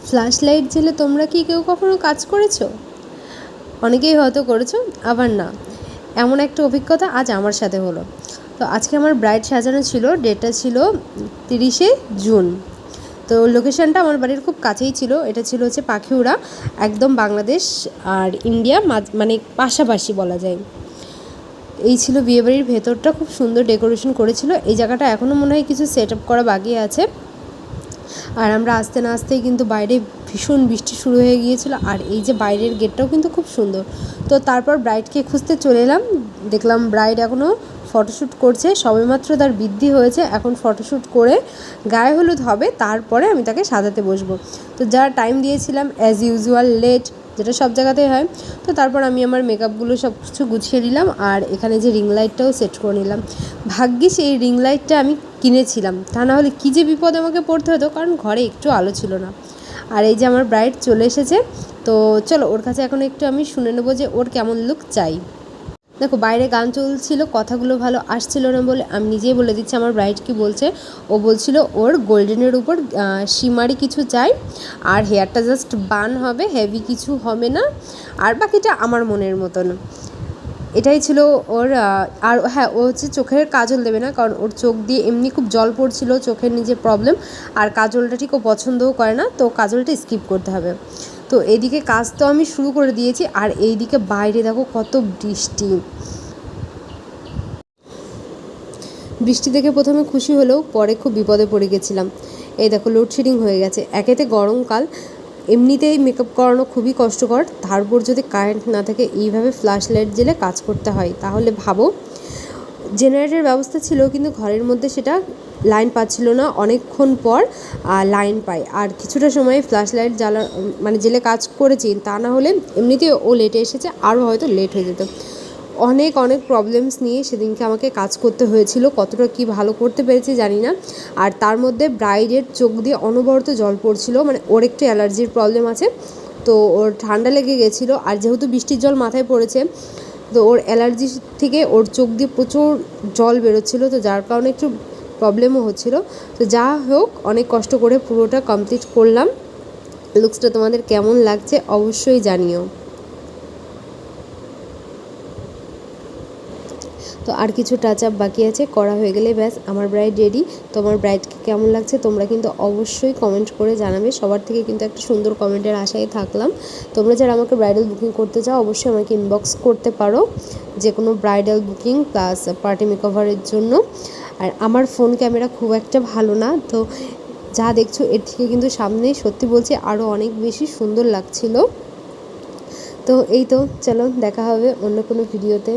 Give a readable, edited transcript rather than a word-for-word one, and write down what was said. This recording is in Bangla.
ফ্ল্যাশ লাইট জেলে তোমরা কি কেউ কখনো কাজ করেছো? অনেকেই হয়তো করেছো, আবার না। এমন একটা অভিজ্ঞতা আজ আমার সাথে হলো। তো আজকে আমার ব্রাইড সাজানো ছিল, ডেটটা ছিল 30শে জুন। তো লোকেশানটা আমার বাড়ির খুব কাছেই ছিল। এটা ছিল হচ্ছে পাখিউড়া, একদম বাংলাদেশ আর ইন্ডিয়া মানে পাশাপাশি বলা যায়। এই ছিল বিয়েবাড়ির ভেতরটা, খুব সুন্দর ডেকোরেশন করেছিল। এই জায়গাটা এখনও মনে হয় কিছু সেট আপ করা বাকি আছে। আর আমরা আসতে না আসতেই কিন্তু বাইরে ভীষণ বৃষ্টি শুরু হয়ে গিয়েছিল। আর এই যে বাইরের গেটটাও কিন্তু খুব সুন্দর। তো তারপর ব্রাইডকে খুঁজতে চলে এলাম। দেখলাম ব্রাইড এখনও ফটোশ্যুট করছে, সবেমাত্র তার বৃদ্ধি হয়েছে, এখন ফটোশ্যুট করে গায়ে হলুদ হবে, তারপরে আমি তাকে সাজাতে বসবো। তো যা টাইম দিয়েছিলাম অ্যাজ ইউজুয়াল লেট, যেটা সব জায়গাতেই হয়। তো তারপর আমি আমার মেকআপগুলো সব কিছু গুছিয়ে নিলাম, আর এখানে যে রিং লাইটটাও সেট করে নিলাম। ভাগ্যিস এই রিং লাইটটা আমি কিনেছিলাম, তা না হলে কী যে বিপদ আমাকে পড়তে হতো, কারণ ঘরে একটু আলো ছিল না। আর এই যে আমার ব্রাইড চলে এসেছে। তো চলো ওর কাছে এখন একটু আমি শুনে নেবো যে ওর কেমন লুক চাই। দেখো বাইরে গান চলছিল, কথাগুলো ভালো আসছিল না বলে আমি নিজেই বলে দিচ্ছি আমার ব্রাইড কী বলছে। ও বলছিল ওর গোল্ডেনের উপর শিমারি কিছু চাই, আর হেয়ারটা জাস্ট বান হবে, হেভি কিছু হবে না, আর বাকিটা আমার মনের মতন। এটাই ছিল ওর। আর হ্যাঁ, ও হচ্ছে চোখের কাজল দেবে না, কারণ ওর চোখ দিয়ে এমনি খুব জল পড়ছিল, চোখের নিচে প্রবলেম। আর কাজলটা ঠিক ও পছন্দও করে না, তো কাজলটা স্কিপ করতে হবে। তো এইদিকে কাজ তো আমি শুরু করে দিয়েছি, আর এইদিকে বাইরে দেখো কত বৃষ্টি। বৃষ্টি দেখে প্রথমে খুশি হলেও পরে খুব বিপদে পড়ে গেছিলাম। এই দেখো লোডশেডিং হয়ে গেছে। একেতে গরমকাল, এমনিতেই মেকআপ করানো খুবই কষ্টকর, তারপর যদি কারেন্ট না থাকে এইভাবে ফ্ল্যাশ লাইট জ্বেলে কাজ করতে হয়, তাহলে ভাবো। জেনারেটর ব্যবস্থা ছিল, কিন্তু ঘরের মধ্যে সেটা লাইন পাচ্ছিল না। অনেকক্ষণ পর লাইন পাই, আর কিছুটা সময় ফ্ল্যাশ লাইট মানে জেলে কাজ করেছি, তা না হলে এমনিতেই ও লেটে এসেছে, আরও হয়তো লেট হয়ে যেত। অনেক প্রবলেমস নিয়ে সেদিনকে আমাকে কাজ করতে হয়েছিল। কতটা কি ভালো করতে পেরেছি জানি না। আর তার মধ্যে ব্রাইডের চোখ দিয়ে অনবরত জল পড়ছিল, মানে ওর একটু অ্যালার্জির প্রবলেম আছে, তো ওর ঠান্ডা লেগে গেছিলো। আর যেহেতু বৃষ্টির জল মাথায় পড়েছে, তো ওর অ্যালার্জি থেকে ওর চোখ দিয়ে প্রচুর জল বেরোচ্ছিলো, তো যার কারণে একটু প্রবলেমও হচ্ছিলো। তো যা হোক, অনেক কষ্ট করে পুরোটা কমপ্লিট করলাম। লুকসটা তোমাদের কেমন লাগছে অবশ্যই জানিও। তো আর কিছু টাচ আপ বাকি আছে, করা হয়ে গেলে ব্যাস আমার ব্রাইড রেডি। তোমার ব্রাইডকে কেমন লাগছে তোমরা কিন্তু অবশ্যই কমেন্ট করে জানাবে। সবার থেকে কিন্তু একটা সুন্দর কমেন্টের আশায় থাকলাম। তোমরা যারা আমাকে ব্রাইডাল বুকিং করতে চাও অবশ্যই আমাকে ইনবক্স করতে পারো, যে কোনো ব্রাইডাল বুকিং প্লাস পার্টি মেকওভারের জন্য। আর আমার ফোন ক্যামেরা খুব একটা ভালো না, তো যা দেখছো এর থেকে কিন্তু সামনে সত্যি বলছি আরও অনেক বেশি সুন্দর লাগছিল। তো এই তো, চলো দেখা হবে অন্য কোনো ভিডিওতে।